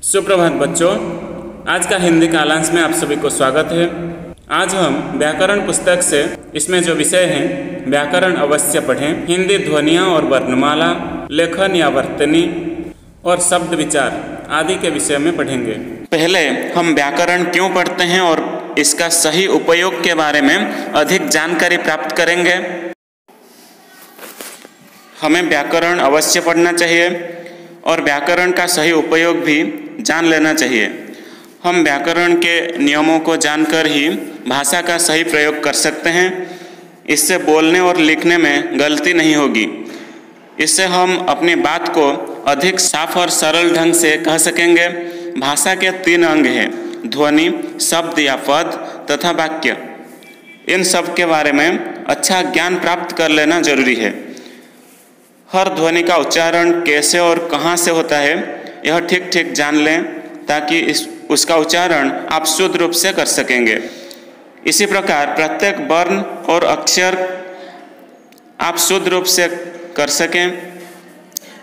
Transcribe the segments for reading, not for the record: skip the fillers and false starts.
सुप्रभात बच्चों, आज का हिंदी कालांश में आप सभी को स्वागत है। आज हम व्याकरण पुस्तक से इसमें जो विषय हैं व्याकरण अवश्य पढ़ें, हिंदी ध्वनियाँ और वर्णमाला, लेखन या वर्तनी और शब्द विचार आदि के विषय में पढ़ेंगे। पहले हम व्याकरण क्यों पढ़ते हैं और इसका सही उपयोग के बारे में अधिक जानकारी प्राप्त करेंगे। हमें व्याकरण अवश्य पढ़ना चाहिए और व्याकरण का सही उपयोग भी जान लेना चाहिए। हम व्याकरण के नियमों को जानकर ही भाषा का सही प्रयोग कर सकते हैं। इससे बोलने और लिखने में गलती नहीं होगी। इससे हम अपनी बात को अधिक साफ और सरल ढंग से कह सकेंगे। भाषा के 3 अंग हैं, ध्वनि, शब्द या पद तथा वाक्य। इन सब के बारे में अच्छा ज्ञान प्राप्त कर लेना जरूरी है। हर ध्वनि का उच्चारण कैसे और कहाँ से होता है यह ठीक ठीक जान लें, ताकि उसका उच्चारण आप शुद्ध रूप से कर सकेंगे। इसी प्रकार प्रत्येक वर्ण और अक्षर आप शुद्ध रूप से कर सकें।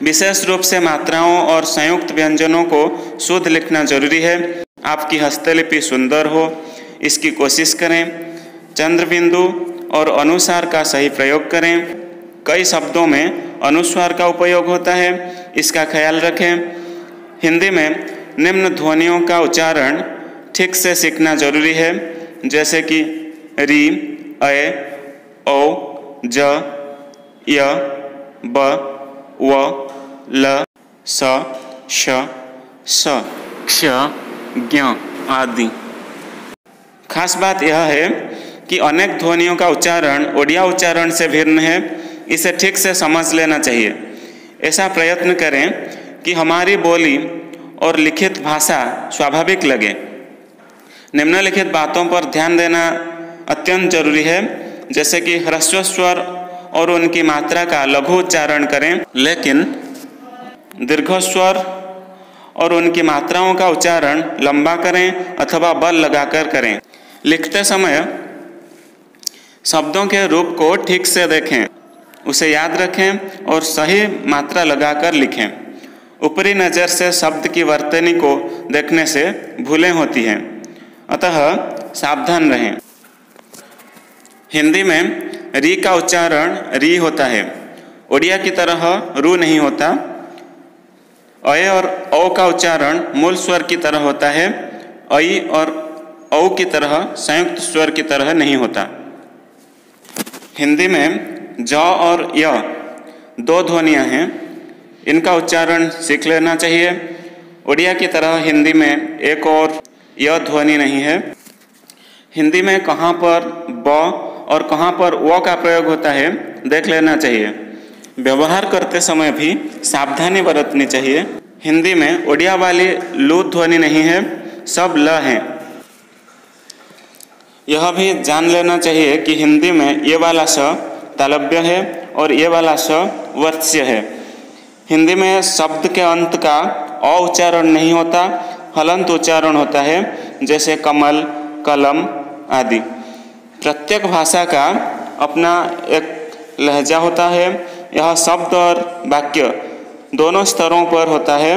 विशेष रूप से मात्राओं और संयुक्त व्यंजनों को शुद्ध लिखना जरूरी है। आपकी हस्तलिपि सुंदर हो, इसकी कोशिश करें। चंद्र बिंदु और अनुसार का सही प्रयोग करें। कई शब्दों में अनुस्वार का उपयोग होता है, इसका ख्याल रखें। हिंदी में निम्न ध्वनियों का उच्चारण ठीक से सीखना जरूरी है, जैसे कि री, अ, औ, ज, य, ब, व, ल, स, श, स, क्ष, ज्ञ आदि। खास बात यह है कि अनेक ध्वनियों का उच्चारण ओडिया उच्चारण से भिन्न है। इसे ठीक से समझ लेना चाहिए। ऐसा प्रयत्न करें कि हमारी बोली और लिखित भाषा स्वाभाविक लगे। निम्नलिखित बातों पर ध्यान देना अत्यंत जरूरी है, जैसे कि ह्रस्व स्वर और उनकी मात्रा का लघु उच्चारण करें, लेकिन दीर्घ स्वर और उनकी मात्राओं का उच्चारण लंबा करें अथवा बल लगाकर करें। लिखते समय शब्दों के रूप को ठीक से देखें, उसे याद रखें और सही मात्रा लगाकर लिखें। ऊपरी नज़र से शब्द की वर्तनी को देखने से भूलें होती हैं, अतः सावधान रहें। हिंदी में री का उच्चारण री होता है, ओडिया की तरह रू नहीं होता। अय और औ का उच्चारण मूल स्वर की तरह होता है, अई और औ की तरह संयुक्त स्वर की तरह नहीं होता। हिंदी में ज और य 2 ध्वनियाँ हैं, इनका उच्चारण सीख लेना चाहिए। ओडिया की तरह हिंदी में एक और य ध्वनि नहीं है। हिंदी में कहाँ पर ब और कहाँ पर व का प्रयोग होता है देख लेना चाहिए। व्यवहार करते समय भी सावधानी बरतनी चाहिए। हिंदी में ओडिया वाली लू ध्वनि नहीं है, सब ल हैं। यह भी जान लेना चाहिए कि हिंदी में ये वाला स तालव्य है और ये वाला स वर्त्स्य है। हिंदी में शब्द के अंत का अ उच्चारण नहीं होता, हलंत उच्चारण होता है, जैसे कमल, कलम आदि। प्रत्येक भाषा का अपना एक लहजा होता है। यह शब्द और वाक्य दोनों स्तरों पर होता है।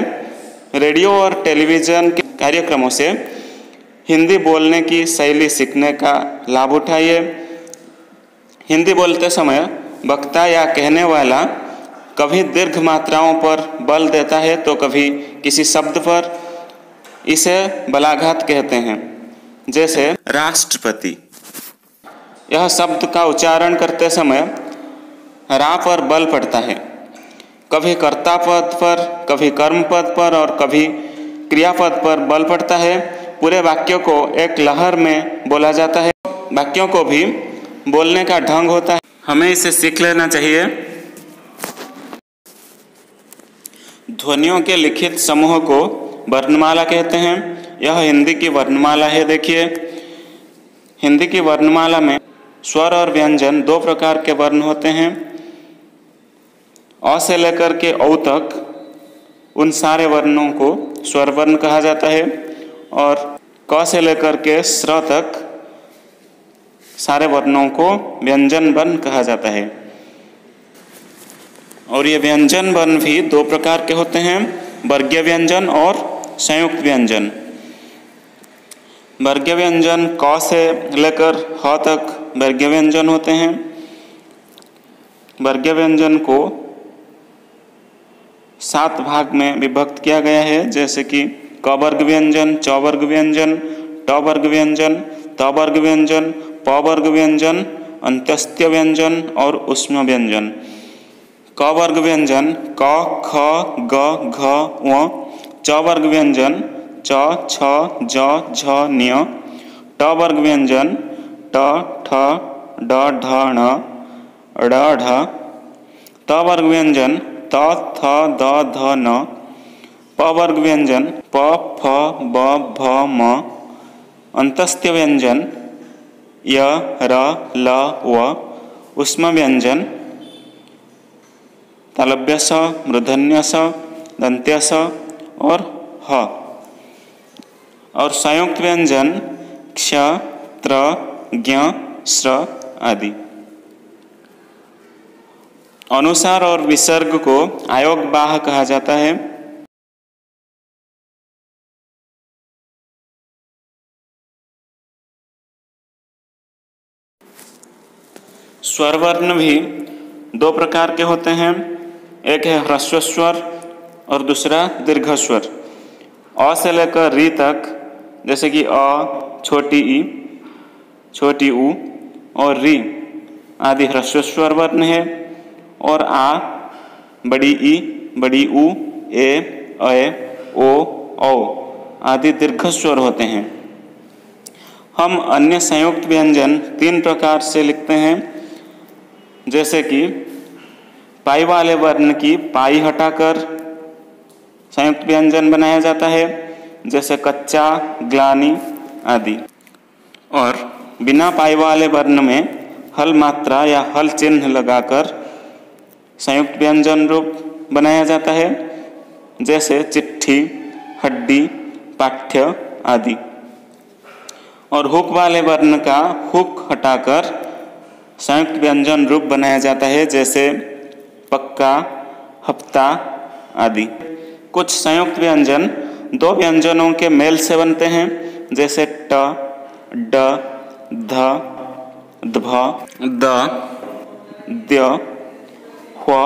रेडियो और टेलीविज़न के कार्यक्रमों से हिंदी बोलने की शैली सीखने का लाभ उठाइए। हिंदी बोलते समय वक्ता या कहने वाला कभी दीर्घ मात्राओं पर बल देता है तो कभी किसी शब्द पर। इसे बलाघात कहते हैं, जैसे राष्ट्रपति। यह शब्द का उच्चारण करते समय रा पर बल पड़ता है, कभी कर्ता पद पर, कभी कर्म पद पर और कभी क्रियापद पर बल पड़ता है। पूरे वाक्यों को एक लहर में बोला जाता है। वाक्यों को भी बोलने का ढंग होता है, हमें इसे सीख लेना चाहिए। ध्वनियों के लिखित समूह को वर्णमाला कहते हैं। यह हिंदी की वर्णमाला है। देखिए, हिंदी की वर्णमाला में स्वर और व्यंजन 2 प्रकार के वर्ण होते हैं। अ से लेकर के औ तक उन सारे वर्णों को स्वर वर्ण कहा जाता है और क से लेकर के स्र तक सारे वर्णों को व्यंजन वर्ण कहा जाता है। और ये व्यंजन वर्ण भी 2 प्रकार के होते हैं, वर्गीय व्यंजन और संयुक्त व्यंजन। वर्गीय व्यंजन क से लेकर ह तक वर्गीय व्यंजन होते हैं। वर्गीय व्यंजन को 7 भाग में विभक्त किया गया है, जैसे कि क वर्ग व्यंजन, च वर्ग व्यंजन, ट वर्ग व्यंजन, त वर्ग व्यंजन, प वर्ग व्यंजन, अंत्यस्थ व्यंजन और ऊष्म व्यंजन। क वर्ग व्यंजन क, ख, ग, घ, ङ। च वर्ग व्यंजन च, छ, ज, झ, ञ। ट वर्ग व्यंजन ट, ठ, ड, ढ, ण, ड़, ढ। त वर्ग व्यंजन त, थ, द, ध, न। प वर्ग व्यंजन प, फ, ब, भ, म। अंतस्थ व्यंजन य, र, ल, व। ऊष्म व्यंजन तालव्य स, मूर्धन्य स, दंत्य स और ह। और संयुक्त व्यंजन क्ष, त्र, ज्ञ, श्र आदि। अनुसार और विसर्ग को अयोगवाह कहा जाता है। स्वर वर्ण भी 2 प्रकार के होते हैं, एक है ह्रस्व स्वर और दूसरा दीर्घ स्वर। अ से लेकर री तक, जैसे कि अ, छोटी ई, छोटी ऊ और री आदि ह्रस्व स्वर वर्ण है, और आ, बड़ी ई, बड़ी ऊ, ए, ऐ, ओ, औ आदि दीर्घ स्वर होते हैं। हम अन्य संयुक्त व्यंजन 3 प्रकार से लिखते हैं, जैसे कि पाई वाले वर्ण की पाई हटाकर संयुक्त व्यंजन बनाया जाता है, जैसे कच्चा, ग्लानि आदि। और बिना पाई वाले वर्ण में हल मात्रा या हल चिन्ह लगाकर संयुक्त व्यंजन रूप बनाया जाता है, जैसे चिट्ठी, हड्डी, पाठ्य आदि। और हुक वाले वर्ण का हुक हटाकर संयुक्त व्यंजन रूप बनाया जाता है, जैसे पक्का, हफ्ता आदि। कुछ संयुक्त व्यंजन 2 व्यंजनों के मेल से बनते हैं, जैसे ट, ड, ध, ध्भ, द, द्य, ह्व,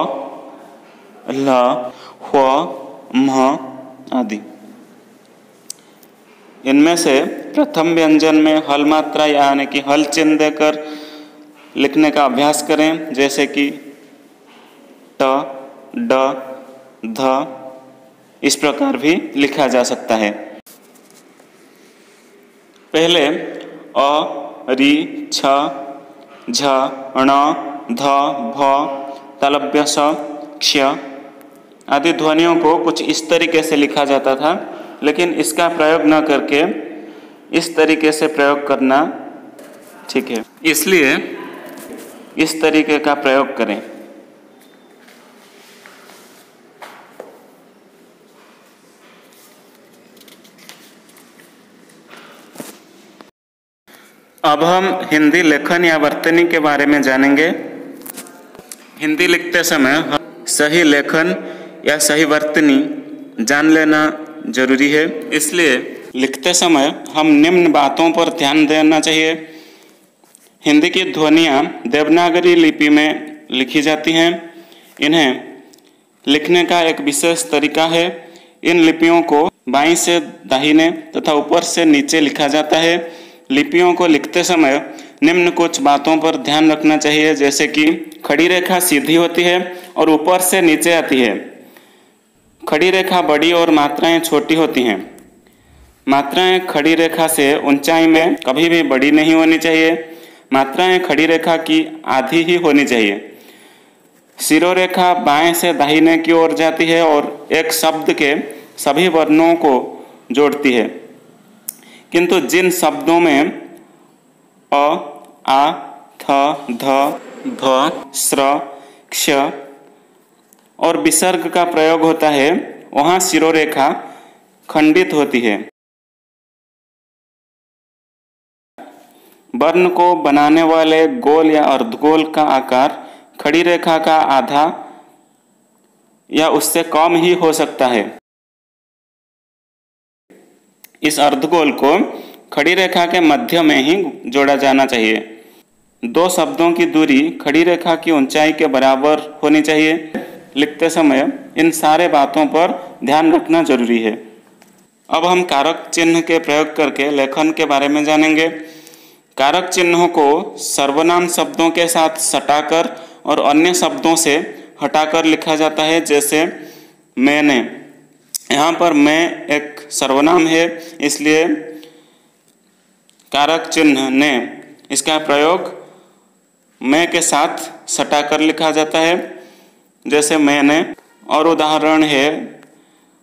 ल, ह्व, म्ह आदि। इनमें से प्रथम व्यंजन में हल मात्रा यानी कि हल चिन्ह देकर लिखने का अभ्यास करें, जैसे कि ट, ड, ध इस प्रकार भी लिखा जा सकता है। पहले अ, री, छ, झ, ण, ध, भ, तालव्य स, क्ष आदि ध्वनियों को कुछ इस तरीके से लिखा जाता था, लेकिन इसका प्रयोग न करके इस तरीके से प्रयोग करना ठीक है, इसलिए इस तरीके का प्रयोग करें। अब हम हिंदी लेखन या वर्तनी के बारे में जानेंगे। हिंदी लिखते समय हम सही लेखन या सही वर्तनी जान लेना जरूरी है, इसलिए लिखते समय हम निम्न बातों पर ध्यान देना चाहिए। हिंदी की ध्वनियाँ देवनागरी लिपि में लिखी जाती हैं। इन्हें लिखने का एक विशेष तरीका है। इन लिपियों को बाईं से दाहिने तथा ऊपर से नीचे लिखा जाता है। लिपियों को लिखते समय निम्न कुछ बातों पर ध्यान रखना चाहिए, जैसे कि खड़ी रेखा सीधी होती है और ऊपर से नीचे आती है। खड़ी रेखा बड़ी और मात्राएं छोटी होती हैं। मात्राएं खड़ी रेखा से ऊंचाई में कभी भी बड़ी नहीं होनी चाहिए। मात्राएं खड़ी रेखा की आधी ही होनी चाहिए। शिरोरेखा बाएं से दाहिने की ओर जाती है और एक शब्द के सभी वर्णों को जोड़ती है, किंतु जिन शब्दों में अ, आ, थ, ध, भ, स्र, क्ष और विसर्ग का प्रयोग होता है, वहाँ शिरोरेखा खंडित होती है। वर्ण को बनाने वाले गोल या अर्धगोल का आकार खड़ी रेखा का आधा या उससे कम ही हो सकता है। इस अर्धगोल को खड़ी रेखा के मध्य में ही जोड़ा जाना चाहिए। दो शब्दों की दूरी खड़ी रेखा की ऊंचाई के बराबर होनी चाहिए। लिखते समय इन सारे बातों पर ध्यान रखना जरूरी है। अब हम कारक चिन्ह के प्रयोग करके लेखन के बारे में जानेंगे। कारक चिन्हों को सर्वनाम शब्दों के साथ सटाकर और अन्य शब्दों से हटाकर लिखा जाता है। जैसे मैंने, यहाँ पर मैं एक सर्वनाम है, इसलिए कारक चिन्ह ने, इसका प्रयोग मैं के साथ सटाकर लिखा जाता है। जैसे मैंने, और उदाहरण है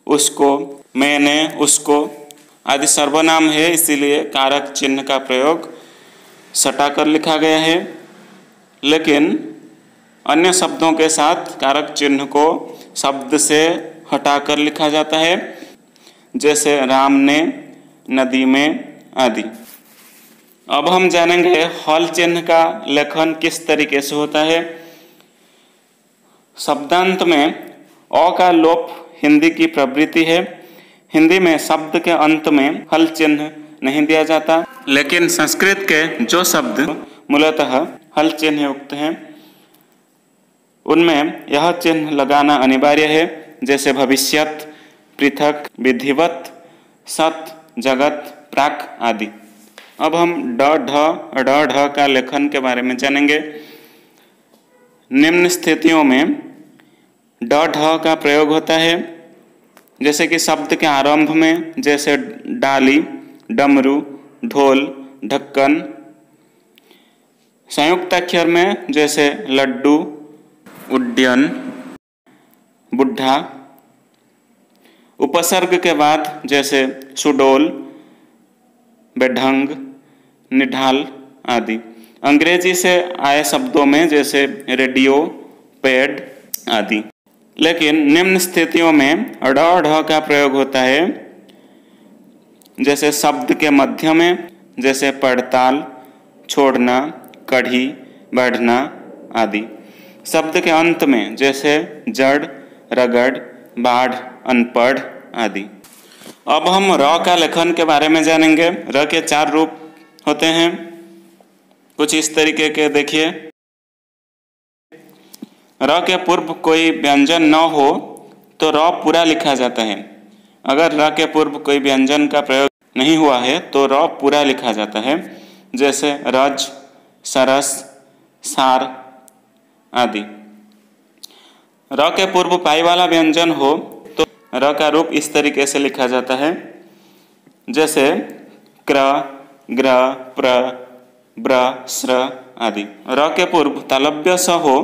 उसको, मैंने, उसको आदि सर्वनाम है, इसीलिए कारक चिन्ह का प्रयोग सटाकर लिखा गया है। लेकिन अन्य शब्दों के साथ कारक चिन्ह को शब्द से हटाकर लिखा जाता है। जैसे राम ने, नदी में आदि। अब हम जानेंगे हल चिन्ह का लेखन किस तरीके से होता है। शब्दांत में अ का लोप हिंदी की प्रवृत्ति है। हिंदी में शब्द के अंत में हल चिन्ह नहीं दिया जाता, लेकिन संस्कृत के जो शब्द मूलतः हल चिन्ह युक्त हैं उनमें यह चिन्ह लगाना अनिवार्य है। जैसे भविष्यत, पृथक, विधिवत, सत, जगत, प्राक आदि। अब हम ड ढ का लेखन के बारे में जानेंगे। निम्न स्थितियों में ड ढ का प्रयोग होता है। जैसे कि शब्द के आरंभ में, जैसे डाली, डमरू, ढोल, ढक्कन। संयुक्त अक्षर में जैसे लड्डू, उड्डयन, बुढ़ा। उपसर्ग के बाद जैसे सुडोल, बेढंग, निढाल आदि। अंग्रेजी से आए शब्दों में जैसे रेडियो, पैड आदि। लेकिन निम्न स्थितियों में ड ढ का प्रयोग होता है। जैसे शब्द के मध्य में, जैसे पड़ताल, छोड़ना, कढ़ी, बढ़ना आदि। शब्द के अंत में जैसे जड़, रगड़, बाढ़, अनपढ़ आदि। अब हम र का लेखन के बारे में जानेंगे। र के 4 रूप होते हैं, कुछ इस तरीके के देखिए। र के पूर्व कोई व्यंजन न हो तो र पूरा लिखा जाता है। अगर र के पूर्व कोई व्यंजन का प्रयोग नहीं हुआ है तो र पूरा लिखा जाता है। जैसे रज, सरस, सार आदि। र के पूर्व पाई वाला व्यंजन हो तो र का रूप इस तरीके से लिखा जाता है। जैसे क्र, ग्र, प्र, ब्र, स्र आदि। र के पूर्व तालव्य स हो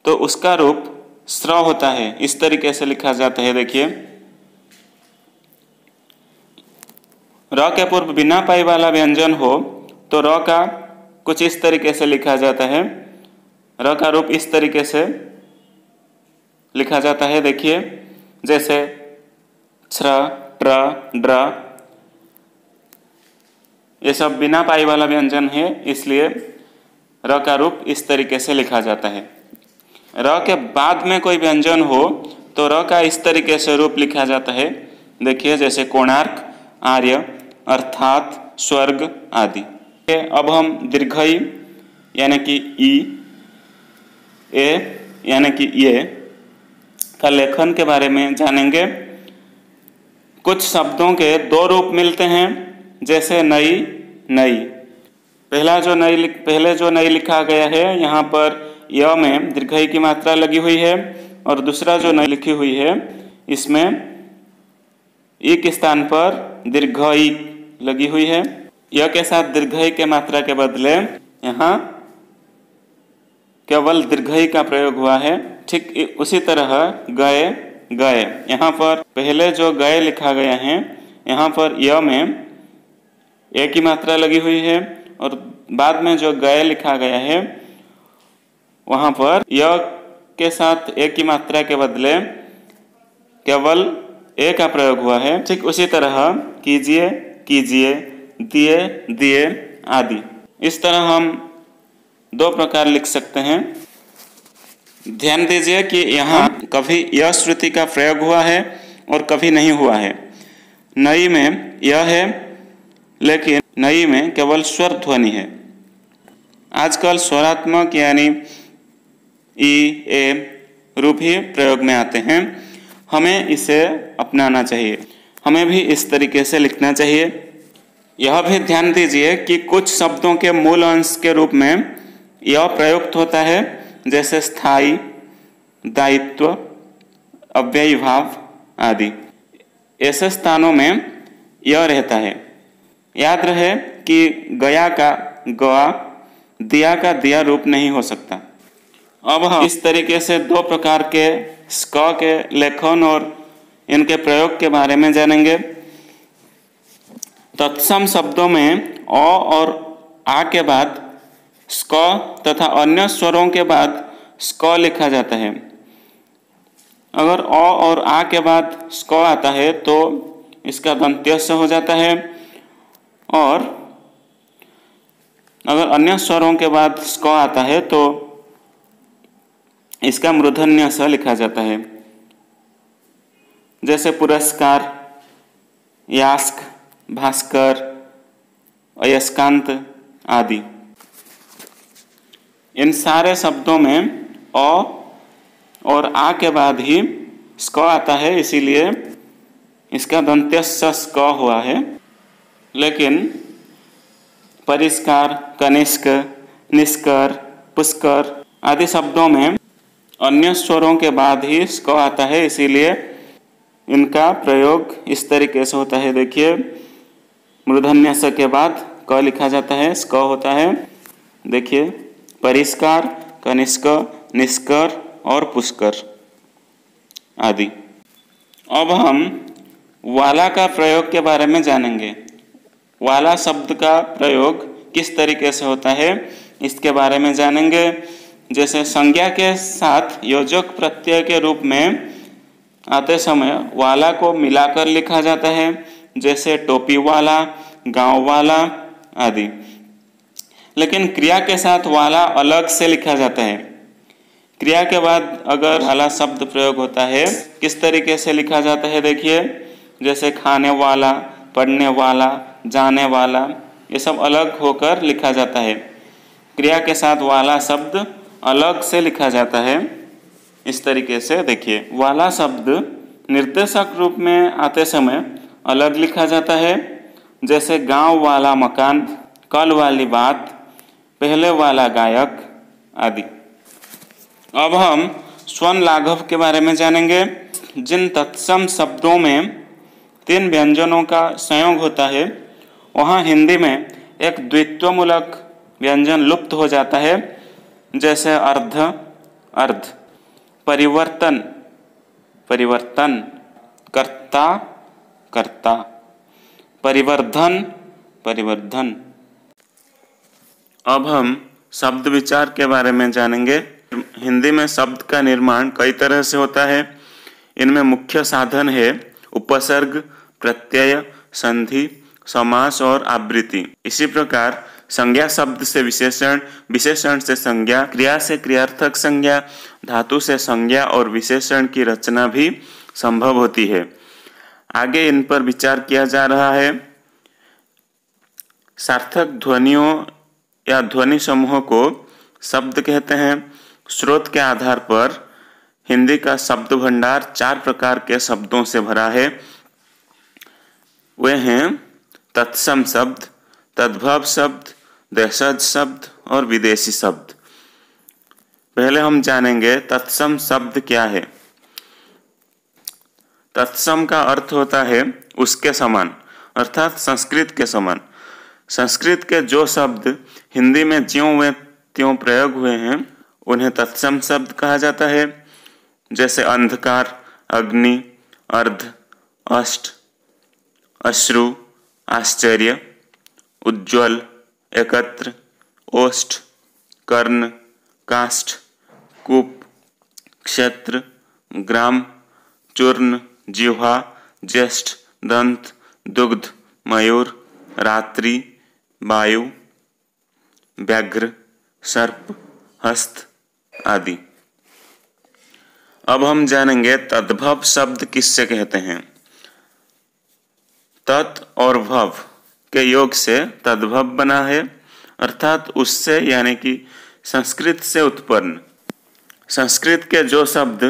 तो उसका रूप स्र होता है, इस तरीके से लिखा जाता है। देखिए, र के पूर्व बिना पाई वाला व्यंजन हो तो र का कुछ इस तरीके से लिखा जाता है। र का रूप इस तरीके से लिखा जाता है। देखिए, जैसे छ्र, ट्र, ड्र, ये सब बिना पाई वाला व्यंजन है, इसलिए र का रूप इस तरीके से लिखा जाता है। र के बाद में कोई व्यंजन हो तो र का इस तरीके से रूप लिखा जाता है। देखिए, जैसे कोणार्क, आर्य, अर्थात, स्वर्ग आदि। अब हम दीर्घई यानी कि ई, ए यानी कि ये का लेखन के बारे में जानेंगे। कुछ शब्दों के 2 रूप मिलते हैं। जैसे नई, नई। पहले जो नई लिखा गया है, यहाँ पर य में दीर्घई की मात्रा लगी हुई है, और दूसरा जो नई लिखी हुई है इसमें ई के स्थान पर दीर्घई लगी हुई है। य के साथ दीर्घई के मात्रा के बदले यहाँ केवल दीर्घई का प्रयोग हुआ है। ठीक उसी तरह गए, गए। यहाँ पर पहले जो गए लिखा गया है, यहाँ पर य में ए की मात्रा लगी हुई है, और बाद में जो गए लिखा गया है वहाँ पर य के साथ ए की मात्रा के बदले केवल ए का प्रयोग हुआ है। ठीक उसी तरह कीजिए, कीजिए, दिए, दिए आदि। इस तरह हम 2 प्रकार लिख सकते हैं। ध्यान दीजिए कि यहाँ कभी य श्रुति का प्रयोग हुआ है और कभी नहीं हुआ है। नई में यह है, लेकिन नई में केवल स्वर ध्वनि है। आजकल स्वरात्मक यानी ई, ए रूप ही प्रयोग में आते हैं। हमें इसे अपनाना चाहिए, हमें भी इस तरीके से लिखना चाहिए। यह भी ध्यान दीजिए कि कुछ शब्दों के मूल अंश के रूप में यह प्रयुक्त होता है, जैसे स्थायी, दायित्व, अव्ययीभाव आदि। ऐसे स्थानों में यह रहता है। याद रहे कि गया का गवा, दिया का दिया रूप नहीं हो सकता। अब हम इस तरीके से दो प्रकार के स्क के लेखन और इनके प्रयोग के बारे में जानेंगे। तत्सम शब्दों में अ और आ के बाद स्क तथा अन्य स्वरों के बाद स्क लिखा जाता है। अगर अ और आ के बाद स्क आता है तो इसका दंत्य हो जाता है, और अगर अन्य स्वरों के बाद स्क आता है तो इसका मूर्धन्य स लिखा जाता है, जैसे पुरस्कार, यास्क, भास्कर, अयस्कांत आदि। इन सारे शब्दों में अ और आ के बाद ही स्क आता है, इसीलिए इसका दंत्य स्क हुआ है। लेकिन परिष्कार, कनिष्क, निष्कर, पुष्कर आदि शब्दों में अन्य स्वरों के बाद ही स्क आता है, इसीलिए इनका प्रयोग इस तरीके से होता है। देखिए, मूर्धन्य स के बाद क लिखा जाता है, स्क होता है। देखिए, परिष्कार, कनिष्क, निष्कर और पुष्कर आदि। अब हम वाला का प्रयोग के बारे में जानेंगे। वाला शब्द का प्रयोग किस तरीके से होता है, इसके बारे में जानेंगे। जैसे संज्ञा के साथ योजक प्रत्यय के रूप में आते समय वाला को मिलाकर लिखा जाता है, जैसे टोपी वाला, गांव वाला आदि। लेकिन क्रिया के साथ वाला अलग से लिखा जाता है। क्रिया के बाद अगर वाला शब्द प्रयोग होता है, किस तरीके से लिखा जाता है देखिए, जैसे खाने वाला, पढ़ने वाला, जाने वाला, ये सब अलग होकर लिखा जाता है। क्रिया के साथ वाला शब्द अलग से लिखा जाता है। इस तरीके से देखिए, वाला शब्द निर्देशक रूप में आते समय अलग लिखा जाता है, जैसे गांव वाला मकान, कल वाली बात, पहले वाला गायक आदि। अब हम स्वन लाघव के बारे में जानेंगे। जिन तत्सम शब्दों में 3 व्यंजनों का संयोग होता है, वहाँ हिंदी में एक द्वित्वमूलक व्यंजन लुप्त हो जाता है, जैसे अर्ध, अर्ध, परिवर्तन, परिवर्तन, कर्ता, कर्ता, परिवर्धन, परिवर्धन। अब हम शब्द विचार के बारे में जानेंगे। हिंदी में शब्द का निर्माण कई तरह से होता है। इनमें मुख्य साधन है उपसर्ग, प्रत्यय, संधि, समास और आवृत्ति। इसी प्रकार संज्ञा शब्द से विशेषण, विशेषण से संज्ञा, क्रिया से क्रियार्थक संज्ञा, धातु से संज्ञा और विशेषण की रचना भी संभव होती है। आगे इन पर विचार किया जा रहा है। सार्थक ध्वनियों या ध्वनि समूहों को शब्द कहते हैं। स्रोत के आधार पर हिंदी का शब्द भंडार 4 प्रकार के शब्दों से भरा है। वे हैं तत्सम शब्द, तद्भव शब्द, देशज शब्द और विदेशी शब्द। पहले हम जानेंगे तत्सम शब्द क्या है। तत्सम का अर्थ होता है उसके समान, अर्थात संस्कृत के समान। संस्कृत के जो शब्द हिंदी में ज्यों वे त्यों प्रयोग हुए हैं, उन्हें तत्सम शब्द कहा जाता है। जैसे अंधकार, अग्नि, अर्ध, अष्ट, अश्रु, आश्चर्य, उज्ज्वल, एकत्र, ओष्ठ, कर्ण, काष्ठ, कूप, क्षेत्र, ग्राम, चूर्ण, जिह्वा, ज्येष्ठ, दंत, दुग्ध, मयूर, रात्रि, वायु, व्याघ्र, सर्प, हस्त आदि। अब हम जानेंगे तद्भव शब्द किससे कहते हैं। तत् और भव के योग से तद्भव बना है, अर्थात उससे यानी कि संस्कृत से उत्पन्न। संस्कृत के जो शब्द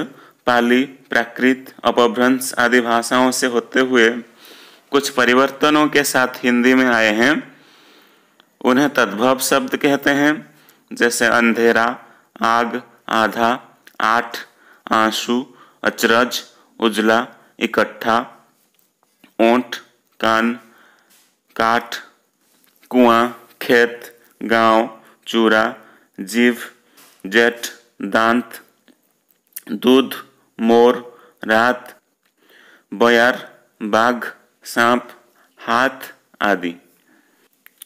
पाली, प्राकृत, अपभ्रंश आदि भाषाओं से होते हुए कुछ परिवर्तनों के साथ हिंदी में आए हैं, उन्हें तद्भव शब्द कहते हैं। जैसे अंधेरा, आग, आधा, आठ, आंसू, अचरज, उजला, इकट्ठा, ओंठ, कान, काठ, कुआं, खेत, गांव, चूरा, जीव, जेठ, दांत, दूध, मोर, रात, बयार, बाघ, सांप, हाथ आदि।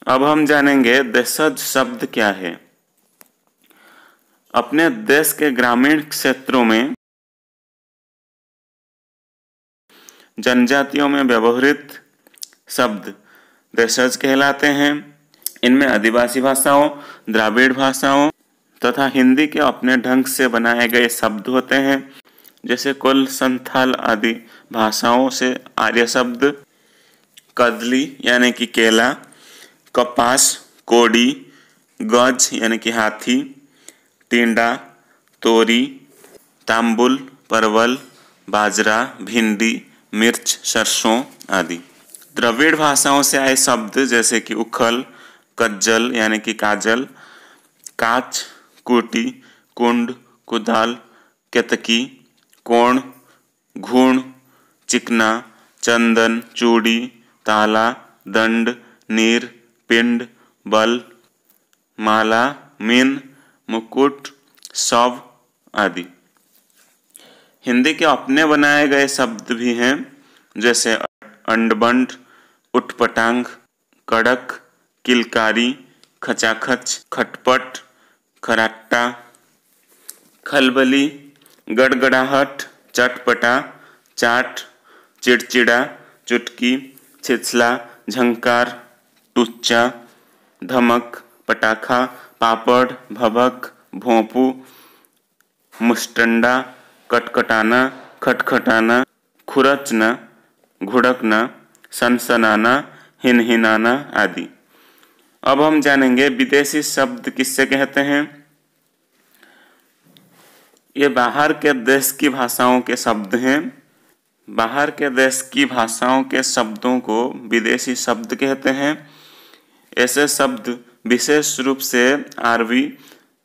अब हम जानेंगे देशज शब्द क्या है। अपने देश के ग्रामीण क्षेत्रों में जनजातियों में व्यवहृत शब्द देशज कहलाते हैं। इनमें आदिवासी भाषाओं, द्राविड़ भाषाओं तथा हिंदी के अपने ढंग से बनाए गए शब्द होते हैं। जैसे कुल, संथाल आदि भाषाओं से आर्य शब्द कदली यानी कि केला, कपास, कोड़ी, गज यानी कि हाथी, टिंडा, तोरी, तांबुल, परवल, बाजरा, भिंडी, मिर्च, सरसों आदि। द्रविड़ भाषाओं से आए शब्द जैसे कि उखल, कज्जल यानी कि काजल, काच, कुटी, कुंड, कुदाल, केतकी, कोण, घूण, चिकना, चंदन, चूड़ी, ताला, दंड, नीर, पिंड, बल, माला, मीन, मुकुट, शव आदि। हिंदी के अपने बनाए गए शब्द भी हैं, जैसे अंडबंड, उटपटांग, कड़क, किलकारी, खचाखच, खटपट, खराट्टा, खलबली, गड़गड़ाहट, चटपटा, चाट, चिड़चिड़ा, चुटकी, छिछला, झंकार, टुच्चा, धमक, पटाखा, पापड़, भभक, भोंपू, मुस्टंडा, कटकटाना, खटखटाना, खुरचना, घुड़कना, सनसनाना, हिनहिनाना आदि। अब हम जानेंगे विदेशी शब्द किससे कहते हैं। ये बाहर के देश की भाषाओं के शब्द हैं। बाहर के देश की भाषाओं के शब्दों को विदेशी शब्द कहते हैं। ऐसे शब्द विशेष रूप से अरबी,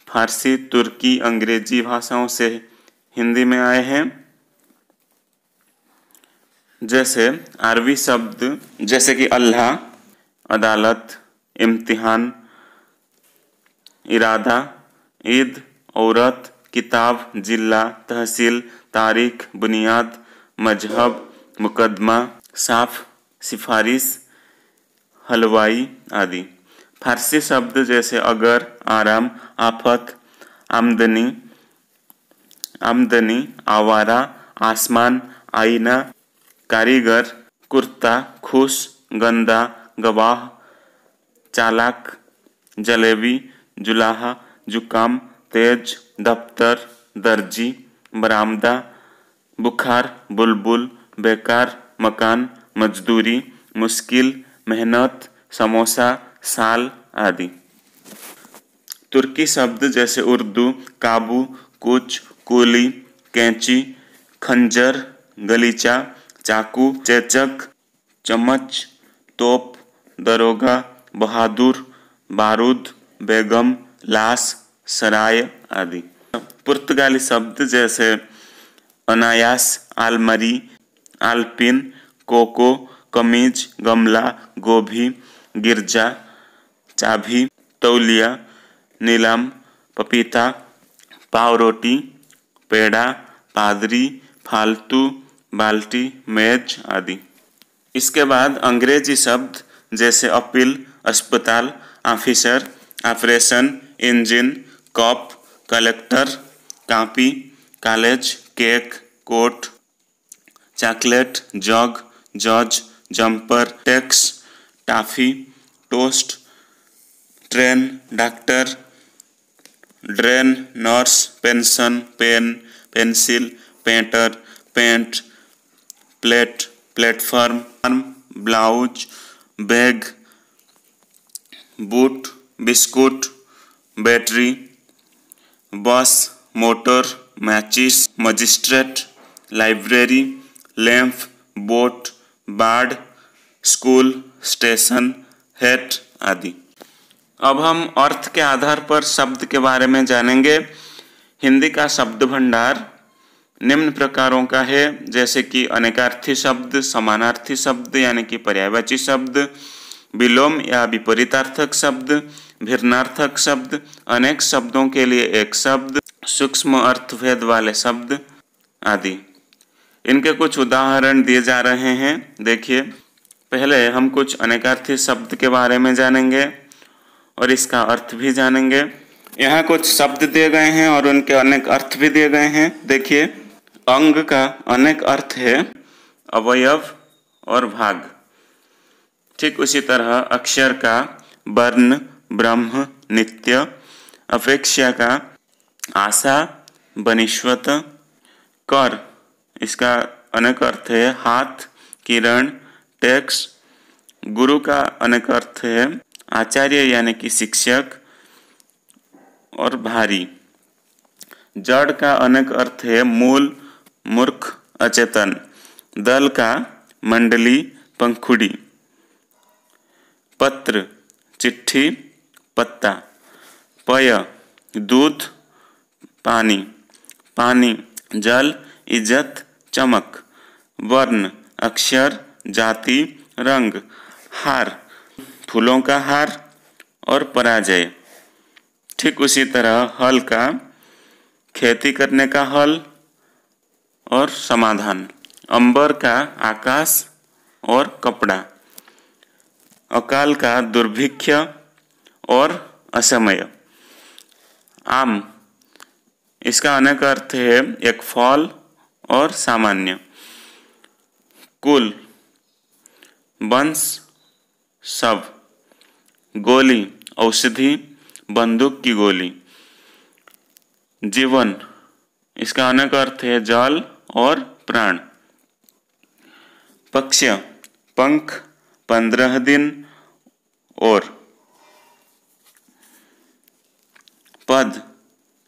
फारसी, तुर्की, अंग्रेजी भाषाओं से हिंदी में आए हैं। जैसे अरबी शब्द जैसे कि अल्लाह, अदालत, इम्तिहान, इरादा, ईद, औरत, किताब, जिला, तहसील, तारीख, बुनियाद, मजहब, मुकदमा, साफ, सिफारिश, हलवाई आदि। फारसी शब्द जैसे अगर, आराम, आफत, आमदनी, आमदनी, आवारा, आसमान, आईना, कारीगर, कुर्ता, खुश, गंदा, गवाह, चालाक, जलेबी, जुलाहा, जुकाम, तेज, दफ्तर, दर्जी, बरामदा, बुखार, बुलबुल, बेकार, मकान, मजदूरी, मुश्किल, मेहनत, समोसा, साल आदि। तुर्की शब्द जैसे उर्दू, काबू, कुच, कुली, कैंची, खंजर, गलीचा, चाकू, चेचक, चम्मच, तोप, दरोगा, बहादुर, बारूद, बेगम, लाश, सराय आदि। पुर्तगाली शब्द जैसे अनायास, आलमरी, आल्पिन, कोको, कमीज, गमला, गोभी, गिरजा, चाभी, तौलिया, नीलम, पपीता, पाव रोटी, पेड़ा, पादरी, फालतू, बाल्टी, मेज आदि। इसके बाद अंग्रेजी शब्द जैसे अपील, अस्पताल, officer, operation, engine, cup, collector, copy, college, cake, coat, chocolate, jug, जज, jumper, tax, toffee, toast, train, doctor, drain, nurse, pension, pen, pencil, painter, paint, plate, platform, blouse, bag, boot, biscuit, battery, bus, motor, matches, magistrate, library, lamp, boat, बाड़, school, station, hat आदि। अब हम अर्थ के आधार पर शब्द के बारे में जानेंगे। हिंदी का शब्द भंडार निम्न प्रकारों का है, जैसे कि अनेकार्थी शब्द, समानार्थी शब्द यानी कि पर्यायवाची शब्द, विलोम या विपरीतार्थक शब्द, भिन्नार्थक शब्द, अनेक शब्दों के लिए एक शब्द, सूक्ष्म अर्थभेद वाले शब्द आदि। इनके कुछ उदाहरण दिए जा रहे हैं। देखिए, पहले हम कुछ अनेकार्थी शब्द के बारे में जानेंगे और इसका अर्थ भी जानेंगे। यहाँ कुछ शब्द दिए गए हैं और उनके अनेक अर्थ भी दिए गए हैं। देखिए, अंग का अनेक अर्थ है अवयव और भाग। ठीक उसी तरह अक्षर का वर्ण, ब्रह्म, नित्य, अपेक्षा का आशा, वनिष्वत, कर इसका अनेक अर्थ है हाथ, किरण, टैक्स, गुरु का अनेक अर्थ है आचार्य यानी कि शिक्षक और भारी, जड़ का अनेक अर्थ है मूल, मूर्ख, अचेतन, दल का मंडली, पंखुड़ी, पत्र चिट्ठी, पत्ता, पय दूध, पानी, पानी, जल, इज्जत, चमक, वर्ण अक्षर, जाति, रंग, हार फूलों का हार और पराजय। ठीक उसी तरह हल का खेती करने का हल और समाधान, अंबर का आकाश और कपड़ा, अकाल का दुर्भिक्ष और असमय, आम इसका अनेक अर्थ है एक फल और सामान्य, कुल वंश सब, गोली औषधि बंदूक की गोली, जीवन इसका अनेक अर्थ है जल और प्राण, पक्ष पंख, 15 दिन और, पद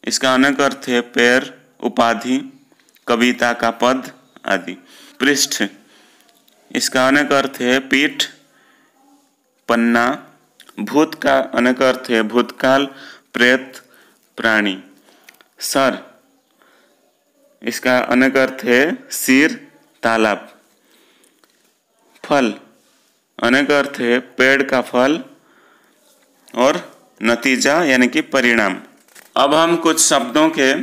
इसका अनेक अर्थ है पैर, उपाधि, कविता का पद आदि, पृष्ठ इसका अनेक अर्थ है पीठ, पन्ना, भूत का अनेक अर्थ है भूतकाल, प्रेत, प्राणी, सर इसका अनेक अर्थ है सिर, तालाब, फल अनेक अर्थ है पेड़ का फल और नतीजा यानी कि परिणाम। अब हम कुछ शब्दों के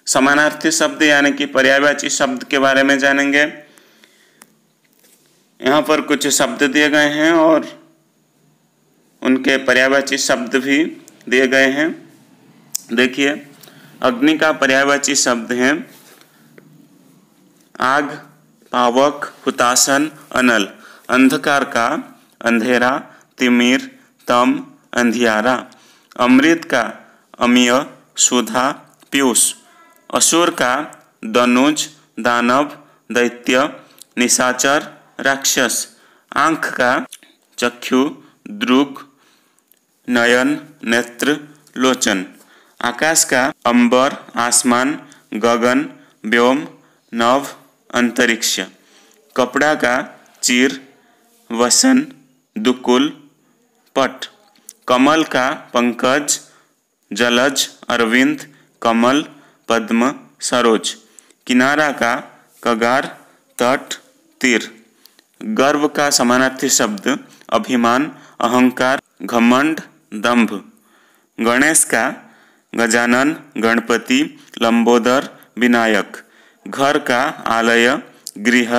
समानार्थी शब्द यानी कि पर्यायवाची शब्द के बारे में जानेंगे। यहाँ पर कुछ शब्द दिए गए हैं और उनके पर्यायवाची शब्द भी दिए गए हैं। देखिए, अग्नि का पर्यायवाची शब्द है आग, पावक, हुतासन, अनल, अंधकार का अंधेरा, तिमिर, तम, अंधियारा, अमृत का अमीय, सुधा, पीयूष, असुर का दनुज, दानव, दैत्य, निशाचर, राक्षस, आँख का चक्षु, दृग, नयन, नेत्र, लोचन, आकाश का अंबर, आसमान, गगन, व्योम, नभ, अंतरिक्ष, कपड़ा का चीर, वसन, दुकुल, पट, कमल का पंकज, जलज, अरविंद, कमल, पद्म, सरोज, किनारा का कगार, तट, तीर, गर्व का समानार्थी शब्द अभिमान, अहंकार, घमंड, दंभ, गणेश का गजानन, गणपति, लंबोदर, विनायक, घर का आलय, गृह,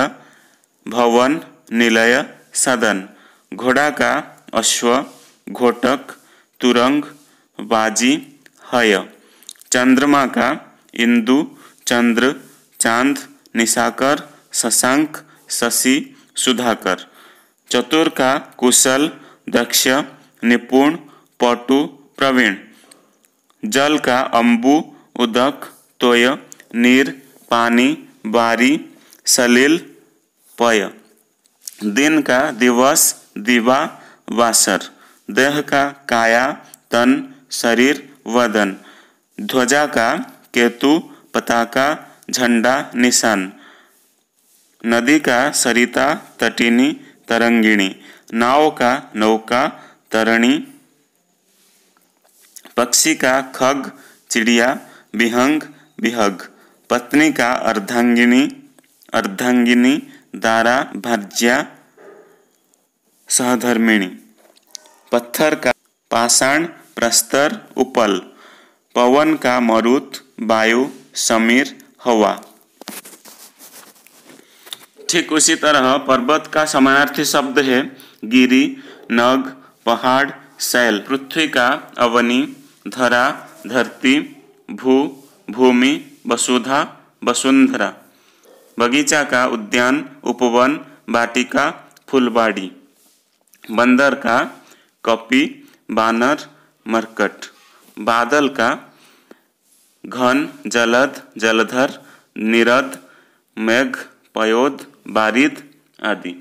भवन, निलय, सदन, घोड़ा का अश्व, घोटक, तुरंग, बाजी, हय, चंद्रमा का इंदु, चंद्र, चांद, निशाकर, शशांक, शशि, सुधाकर, चतुर का कुशल, दक्ष, निपुण, पटु, प्रवीण, जल का अम्बु, उदक, तोय, नीर, पानी, बारी, सलिल, पय, दिन का दिवस, दिवा, वासर। देह का काया, तन, शरीर, वदन। ध्वजा का केतु, पताका, झंडा, निशान। नदी का सरिता, तटिनी, तरंगिणी। नाव का नौका, तरणी। पक्षी का खग, चिड़िया, विहंग, विहग। पत्नी का अर्धांगिनी, अर्धांगिनी, दारा, भार्या, सहधर्मिणी। पत्थर का पाषाण, प्रस्तर, उपल। पवन का मरुत, वायु, समीर, हवा। ठीक उसी तरह पर्वत का समानार्थी शब्द है गिरि, नग, पहाड़, शैल। पृथ्वी का अवनी, धरा, धरती, भू, भूमि, वसुधा, वसुंधरा। बगीचा का उद्यान, उपवन, वाटिका, फुलबाड़ी। बंदर का कपि, बानर, मरकट। बादल का घन, जलद, जलधर, निरद, मेघ, पयोद, बारिद आदि।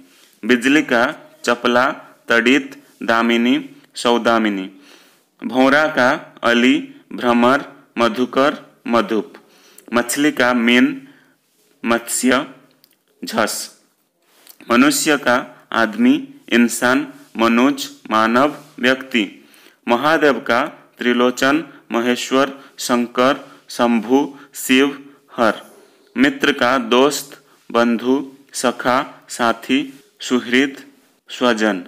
बिजली का चपला, तड़ित, दामिनी, सौदामिनी। भौरा का अली, भ्रमर, मधुकर, मधुप। मछली का मीन, मत्स्य, झस। मनुष्य का आदमी, इंसान, मनुज, मानव, व्यक्ति। महादेव का त्रिलोचन, महेश्वर, शंकर, शंभु, शिव, हर। मित्र का दोस्त, बंधु, सखा, साथी, सुहृद, स्वजन।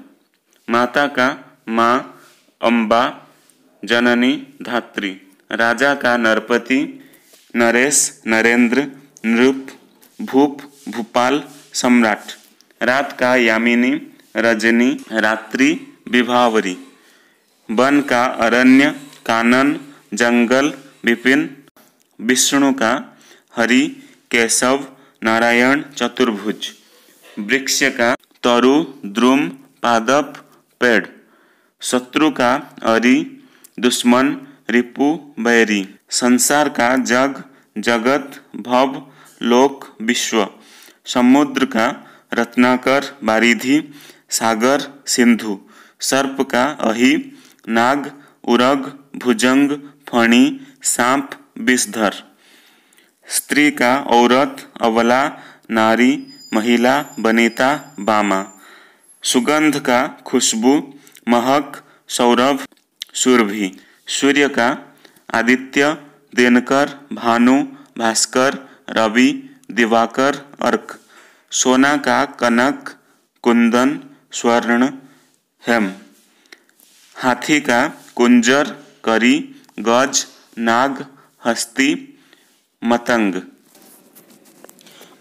माता का माँ, अम्बा, जननी, धात्री। राजा का नरपति, नरेश, नरेंद्र, नृप, भूप, भूपाल, सम्राट। रात का यामिनी, रजनी, रात्रि, विभावरी। वन का अरण्य, कानन, जंगल, विपिन। विष्णु का हरि, केशव, नारायण, चतुर्भुज। वृक्ष का तरु, द्रुम, पादप, पेड़। शत्रु का अरि, दुश्मन, रिपु, बैरी। संसार का जग, जगत, भव, लोक, विश्व। समुद्र का रत्नाकर, वारिधि, सागर, सिंधु। सर्प का अहि, नाग, उरग, भुजंग, फणी, सांप, विषधर। स्त्री का औरत, अबला, नारी, महिला, वनिता, बामा। सुगंध का खुशबू, महक, सौरभ, सुरभि। सूर्य का आदित्य, दिनकर, भानु, भास्कर, रवि, दिवाकर, अर्क। सोना का कनक, कुंदन, स्वर्ण, हेम। हाथी का कुंजर, करी, गज, नाग, हस्ती, मतंग।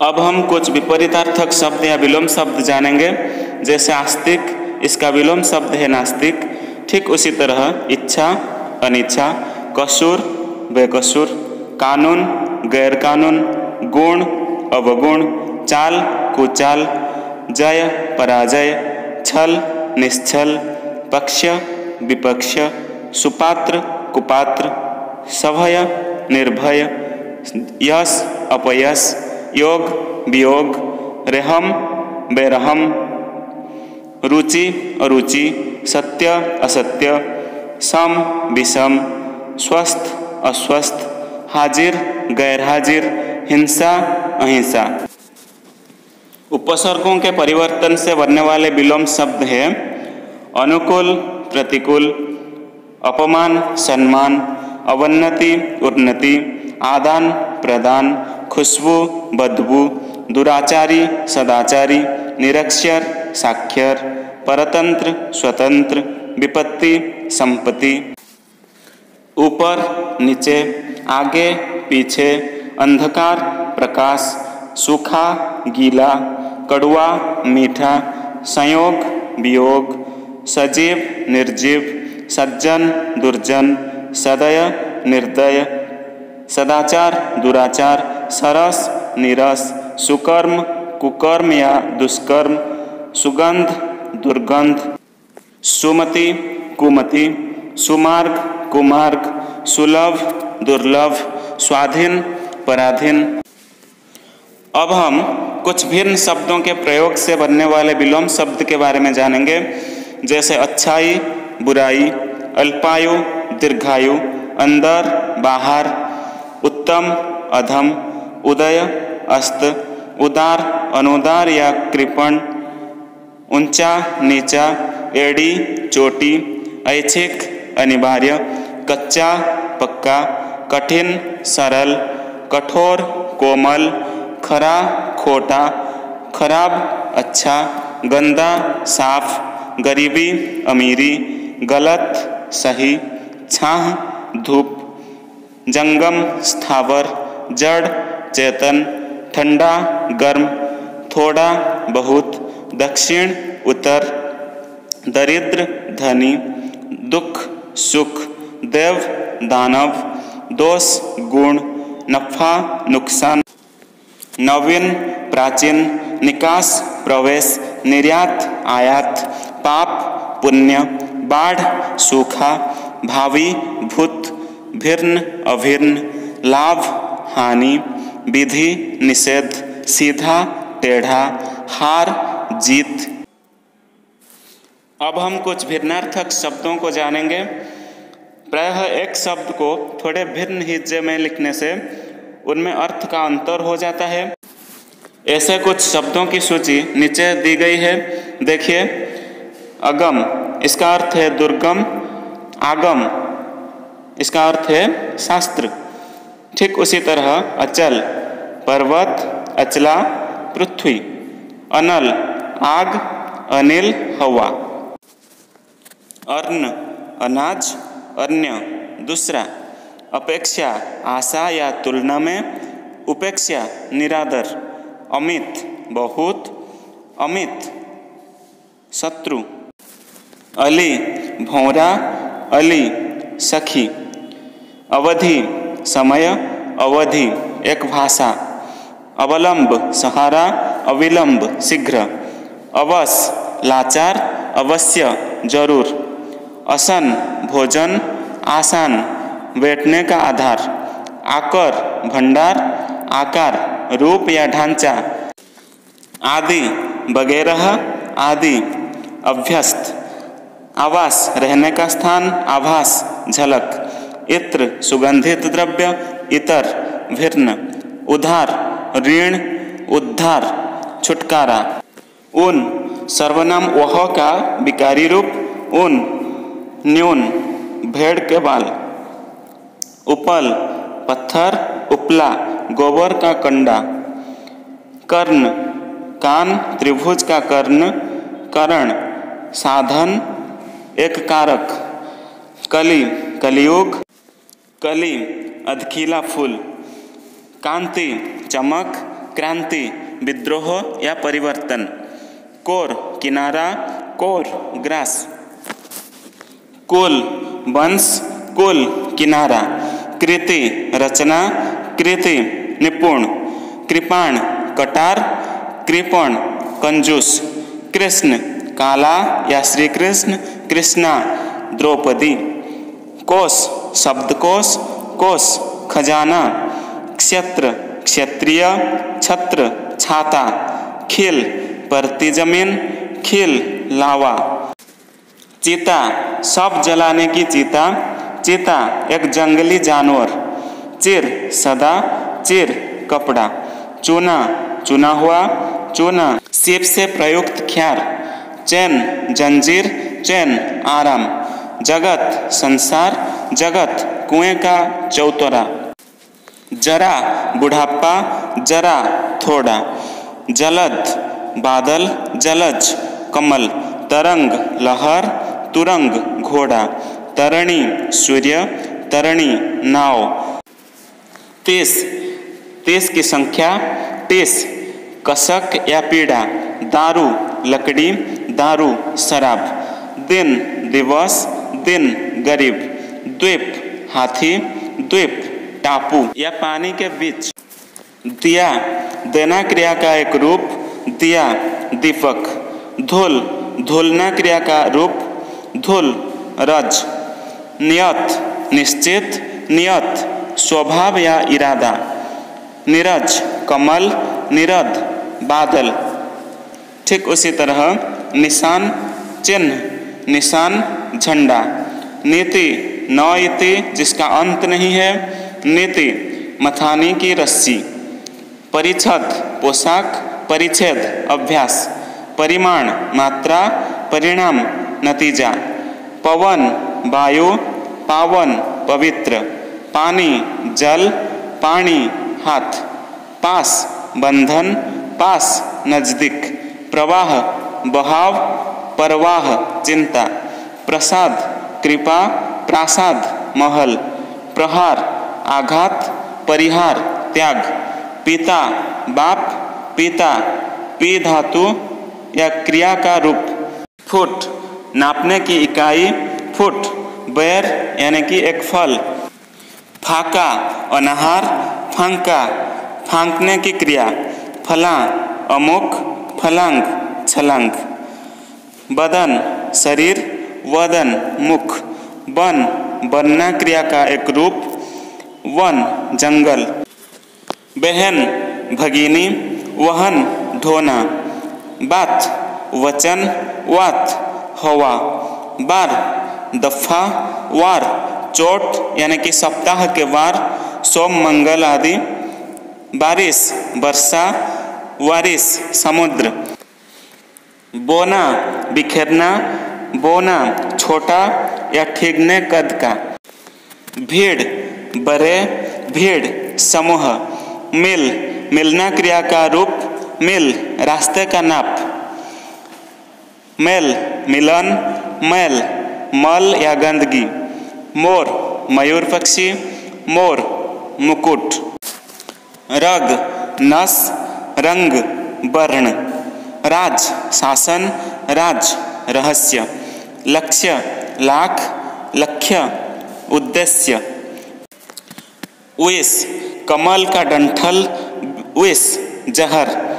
अब हम कुछ विपरीतार्थक शब्द या विलोम शब्द जानेंगे। जैसे आस्तिक, इसका विलोम शब्द है नास्तिक। ठीक उसी तरह इच्छा, अनिच्छा, कसूर, बेकसूर, कानून, गैर कानून, गुण, अवगुण, चाल, कुचाल, जय, पराजय, छल, निश्छल, पक्ष, विपक्ष, सुपात्र, कुपात्र, सभय, निर्भय, यश, अपयश, योग, वियोग, रेहम, बेरहम, रुचि, अरुचि, सत्य, असत्य, सम, विषम, स्वस्थ, अस्वस्थ, हाजिर, गैर हाजिर, हिंसा, अहिंसा। उपसर्गों के परिवर्तन से बनने वाले विलोम शब्द हैं अनुकूल, प्रतिकूल, अपमान, सम्मान, अवन्नति, उन्नति, आदान, प्रदान, खुशबू, बदबू, दुराचारी, सदाचारी, निरक्षर, साक्षर, परतंत्र, स्वतंत्र, विपत्ति, संपत्ति। ऊपर, नीचे, आगे, पीछे, अंधकार, प्रकाश, सूखा, गीला, कड़वा, मीठा, संयोग, वियोग, सजीव, निर्जीव, सज्जन, दुर्जन, सदय, निर्दय, सदाचार, दुराचार, सरस, नीरस, सुकर्म, कुकर्म या दुष्कर्म, सुगंध, दुर्गंध, सुमति, कुमति, सुमार्ग, कुमार्ग, सुलभ, दुर्लभ, स्वाधीन, पराधीन। अब हम कुछ भिन्न शब्दों के प्रयोग से बनने वाले विलोम शब्द के बारे में जानेंगे, जैसे अच्छाई, बुराई, अल्पायु, दीर्घायु, अंदर, बाहर, उत्तम, अधम, उदय, अस्त, उदार, अनुदार या कृपण, ऊंचा, नीचा, एड़ी, चोटी, ऐच्छिक, अनिवार्य, कच्चा, पक्का, कठिन, सरल, कठोर, कोमल, खरा, खोटा, खराब, अच्छा, गंदा, साफ, गरीबी, अमीरी, गलत, सही, छाह, धूप, जंगम, स्थावर, जड़, चेतन, ठंडा, गर्म, थोड़ा, बहुत, दक्षिण, उत्तर, दरिद्र, धनी, दुख, सुख, देव, दानव, दोष, गुण, नफा, नुकसान, नवीन, प्राचीन, निकास, प्रवेश, निर्यात, आयात, पाप, पुण्य, बाढ़, सूखा, भावी, भूत, भिन्न, अभिन्न, लाभ, हानि, विधि, निषेध, सीधा, टेढ़ा, हार, जीत। अब हम कुछ भिन्नार्थक शब्दों को जानेंगे। प्रायः एक शब्द को थोड़े भिन्न हिज्जे में लिखने से उनमें अर्थ का अंतर हो जाता है। ऐसे कुछ शब्दों की सूची नीचे दी गई है, देखिए। अगम, इसका अर्थ है दुर्गम। आगम, इसका अर्थ है शास्त्र। ठीक उसी तरह अचल, पर्वत, अचला, पृथ्वी। अनल, आग, अनिल, हवा। अर्ण, अनाज, अन्य, दूसरा। अपेक्षा, आशा या तुलना में। उपेक्षा, निरादर। अमित, बहुत। अमित, शत्रु। अली, भौरा। अली, सखी। अवधि, समय। अवधि, एक भाषा। अवलंब, सहारा। अविलंब, शीघ्र। अवस, लाचार। अवश्य, जरूर। असन, भोजन। आसान, बैठने का आधार। आकर, भंडार। आकार, रूप या ढांचा। आदि, वगैरह। आदि, अभ्यस्त। आवास, रहने का स्थान। आभास, झलक। इत्र, सुगंधित द्रव्य। इतर, भिन्न। उधार, ऋण। उद्धार, छुटकारा। ऊन, सर्वनाम वह का विकारी रूप। ऊन, न्यून, भेड़ के बाल। उपल, पत्थर। उपला, गोबर का कंडा। कर्ण, कान, त्रिभुज का कर्ण। करण, साधन, एक कारक। कली, कलियुग। कली, अधखीला फूल। कांति, चमक। क्रांति, विद्रोह या परिवर्तन। कोर, किनारा। Core, grass. कुल, वंश। कुल, किनारा। कृति, रचना। कृति, निपुण। कृपाण, कटार। कृपण, कंजूस। कृष्ण, काला या श्री कृष्ण। कृष्णा, द्रौपदी। कोश, शब्दकोश। कोश, खजाना। क्षेत्र, क्षत्रिय। छत्र, छाता। खिल, परती जमीन। खिल, लावा। चीता, सब जलाने की चीता। चीता, एक जंगली जानवर। चिर, सदा। चिर, कपड़ा। चूना, चुना हुआ। चूना, सीप से प्रयुक्त ख्यार। चैन, जंजीर। चैन, आराम। जगत, संसार। जगत, कुएं का चौतरा। जरा, बुढ़ापा। जरा, थोड़ा। जलद, बादल। जलज, कमल। तरंग, लहर। तुरंग, घोड़ा। तरणी, सूर्य। तरणी, नाव। 30, 30 की संख्या। 30, कसक या पीड़ा। दारू, लकड़ी। दारू, शराब। दिन, दिवस। दिन, गरीब। द्वीप, हाथी। द्वीप, टापू या पानी के बीच। दिया, देना क्रिया का एक रूप। दिया, दीपक। धूल, धुलना क्रिया का रूप। धूल, रज। नियत, निश्चित। नियत, स्वभाव या इरादा। नीरज, कमल। निरद बादल। ठीक उसी तरह निशान चिन्ह, निशान झंडा। नीति न इति जिसका अंत नहीं है, नीति मथानी की रस्सी। परिच्छद पोशाक, परिच्छेद अभ्यास। परिमाण मात्रा, परिणाम नतीजा। पवन वायु, पावन पवित्र। पानी जल, पानी हाथ। पास बंधन, पास नजदीक। प्रवाह बहाव, परवाह चिंता। प्रसाद कृपा, प्रासाद महल। प्रहार आघात, परिहार त्याग। पिता बाप, पिता पी धातु या क्रिया का रूप। फुट नापने की इकाई, फुट बैर यानी कि एक फल। फाका अनाहार, फांका फांकने की क्रिया। फला अमुक, फलांग छलांग। बदन शरीर, वदन मुख। वन बनना क्रिया का एक रूप। वन जंगल। बहन भगिनी, वहन ढोना। बात वचन, वात हवा। बार दफा, वार चोट यानी कि सप्ताह के वार, सोम मंगल आदि। बारिश वर्षा, वारिस समुद्र। बोना बिखेरना, बोना छोटा या ठिगने कद का। भीड़ बड़े, भीड़ समूह। मिल मिलना क्रिया का रूप, मिल रास्ते का नाप। मेल मिलन, मैल मल या गंदगी। मोर मयूर पक्षी, मोर मुकुट। रग नस, रंग वर्ण। राज शासन, राज रहस्य। लक्ष्य लाख, लक्ष्य उद्देश्य। विष कमल का डंठल, विष जहर।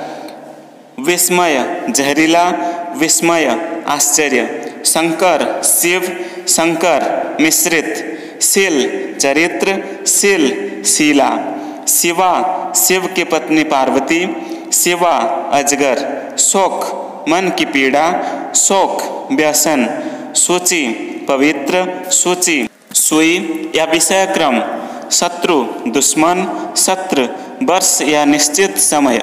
विस्मय जहरीला, विस्मय आश्चर्य। शंकर शिव, शंकर मिश्रित। शील चरित्र, शील शीला। शिवा शिव की पत्नी पार्वती, शिवा अजगर। शोक मन की पीड़ा, शोक व्यसन। सूची पवित्र, सूची सुई या विषय क्रम। शत्रु दुश्मन, शत्रु वर्ष या निश्चित समय।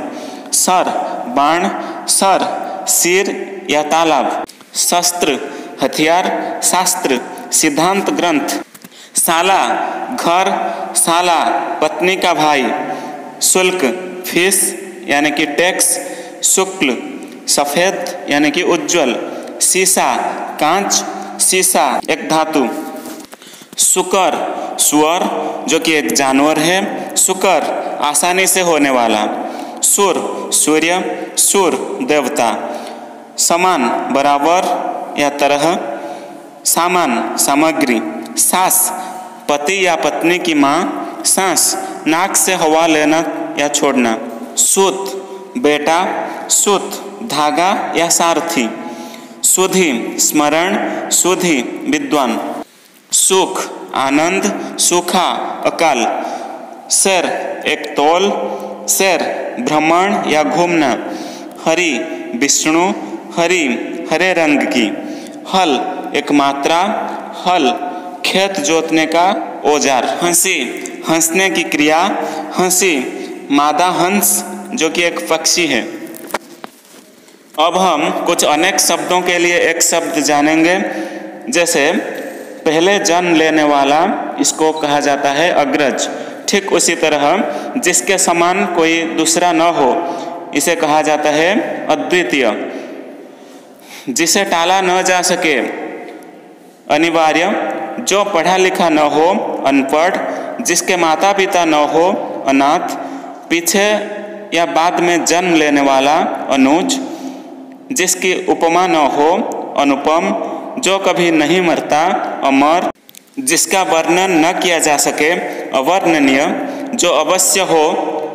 सर बाण, सर सिर या तालाब। शस्त्र हथियार, शास्त्र सिद्धांत ग्रंथ। साला घर, साला पत्नी का भाई। शुल्क फीस यानी कि टैक्स। शुक्ल सफेद यानी कि उज्जवल। शीशा कांच, शीशा एक धातु। सुकर सुअर जो कि एक जानवर है, सुकर आसानी से होने वाला। सुर सूर्य, सुर देवता। समान बराबर या तरह। सामान सामग्री। सास पति या पत्नी की माँ, सांस नाक से हवा लेना या छोड़ना। सूत बेटा, सूत धागा या सारथी। सुधि स्मरण, सुधि विद्वान। सुख आनंद, सूखा अकाल। सैर एक तौल, सैर भ्रमण या घूमना। हरि विष्णु, हरि हरे रंग की। हल एक मात्रा, हल खेत जोतने का औजार। हंसी हंसने की क्रिया, हंसी मादा हंस जो कि एक पक्षी है। अब हम कुछ अनेक शब्दों के लिए एक शब्द जानेंगे। जैसे पहले जन्म लेने वाला, इसको कहा जाता है अग्रज। ठीक उसी तरह जिसके समान कोई दूसरा न हो, इसे कहा जाता है अद्वितीय। जिसे टाला न जा सके, अनिवार्य। जो पढ़ा लिखा न हो, अनपढ़। जिसके माता पिता न हो, अनाथ। पीछे या बाद में जन्म लेने वाला, अनुज। जिसकी उपमा न हो, अनुपम। जो कभी नहीं मरता, अमर। जिसका वर्णन न किया जा सके, अवर्णनीय। जो अवश्य हो,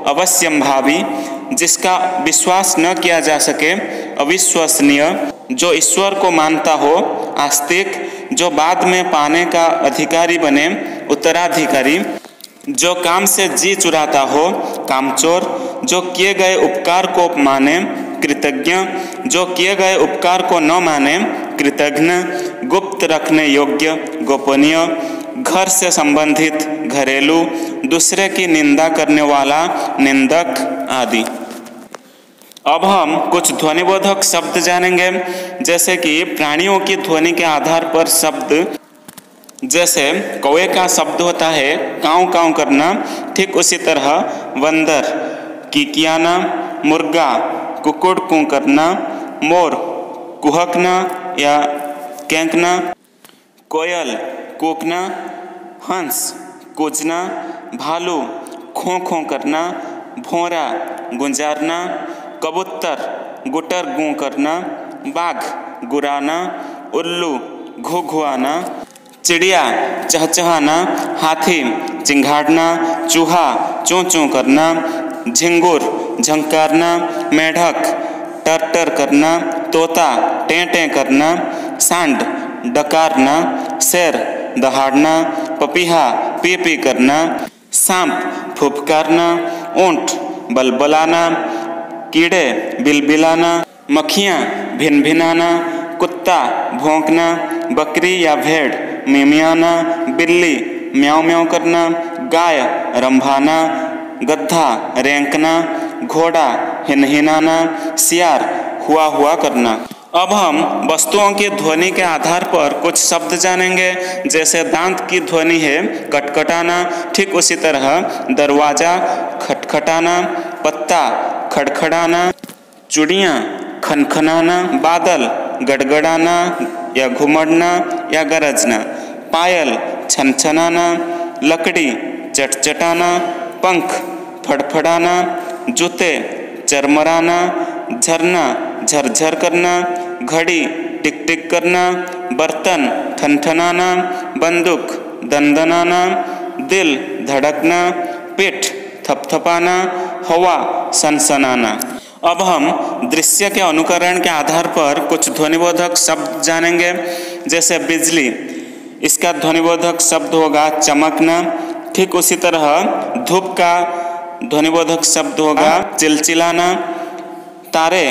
अवश्यंभावी। जिसका विश्वास न किया जा सके, अविश्वसनीय। जो ईश्वर को मानता हो, आस्तिक। जो बाद में पाने का अधिकारी बने, उत्तराधिकारी। जो काम से जी चुराता हो, कामचोर। जो किए गए उपकार को माने, कृतज्ञ जो किए गए उपकार को न माने, कृतघ्न, गुप्त रखने योग्य, गोपनीय, घर से संबंधित, घरेलू, दूसरे की निंदा करने वाला, निंदक आदि। अब हम कुछ ध्वनिबोधक शब्द जानेंगे, जैसे कि प्राणियों की ध्वनि के आधार पर शब्द, जैसे कौवे का शब्द होता है काऊ काऊ करना, ठीक उसी तरह बंदर किकियाना, मुर्गा कुकुड़ कू करना, मोर कुहकना या कैंकना, कोयल कूकना, हंस कूजना, भालू खों खों करना, भौरा गुंजारना, कबूतर गुटर गूं करना, बाघ गुराना, उल्लू घुघुआना, चिड़िया चहचहाना, हाथी चिंघाड़ना, चूहा चों चों करना, झिंगुर झंकारना, मेढक टर टर करना, तोता टें टें करना, सांड डकारना, शेर दहाड़ना, पपीहा पी पी करना, सांप फुफकारना, ऊंट बलबलाना, कीड़े बिलबिलाना, मक्खियाँ भिनभिनाना, कुत्ता भौंकना, बकरी या भेड़ मिमियाना, बिल्ली म्याऊं म्याऊं करना, गाय रंभाना, गधा रेंकना, घोड़ा हिनहिनाना, सियार हुआ हुआ करना। अब हम वस्तुओं की ध्वनि के आधार पर कुछ शब्द जानेंगे, जैसे दांत की ध्वनि है कटकटाना, ठीक उसी तरह दरवाजा खटखटाना, पत्ता खड़खड़ाना, चुड़ियाँ खनखनाना, बादल गड़गड़ाना या घुमड़ना या गरजना, पायल छनछनाना, लकड़ी चटचटाना, पंख फड़फड़ाना, जूते चरमराना, झरना झरझर करना, घड़ी टिक टिक करना, बर्तन ठनठनाना, बंदूक दंदनाना, दिल धड़कना, पीठ थपथपाना, हवा सनसनाना। अब हम दृश्य के अनुकरण के आधार पर कुछ ध्वनिबोधक शब्द जानेंगे, जैसे बिजली, इसका ध्वनिबोधक शब्द होगा चमकना, ठीक उसी तरह धूप का ध्वनिबोधक शब्द होगा चिलचिलाना, तारे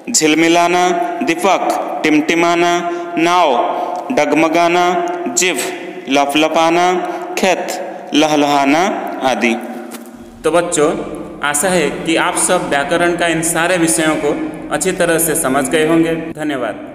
झिलमिलाना, दीपक टिमटिमाना, नाव डगमगाना, जिभ लपलपाना, खेत लहलहाना आदि। तो बच्चों, आशा है कि आप सब व्याकरण का इन सारे विषयों को अच्छी तरह से समझ गए होंगे। धन्यवाद।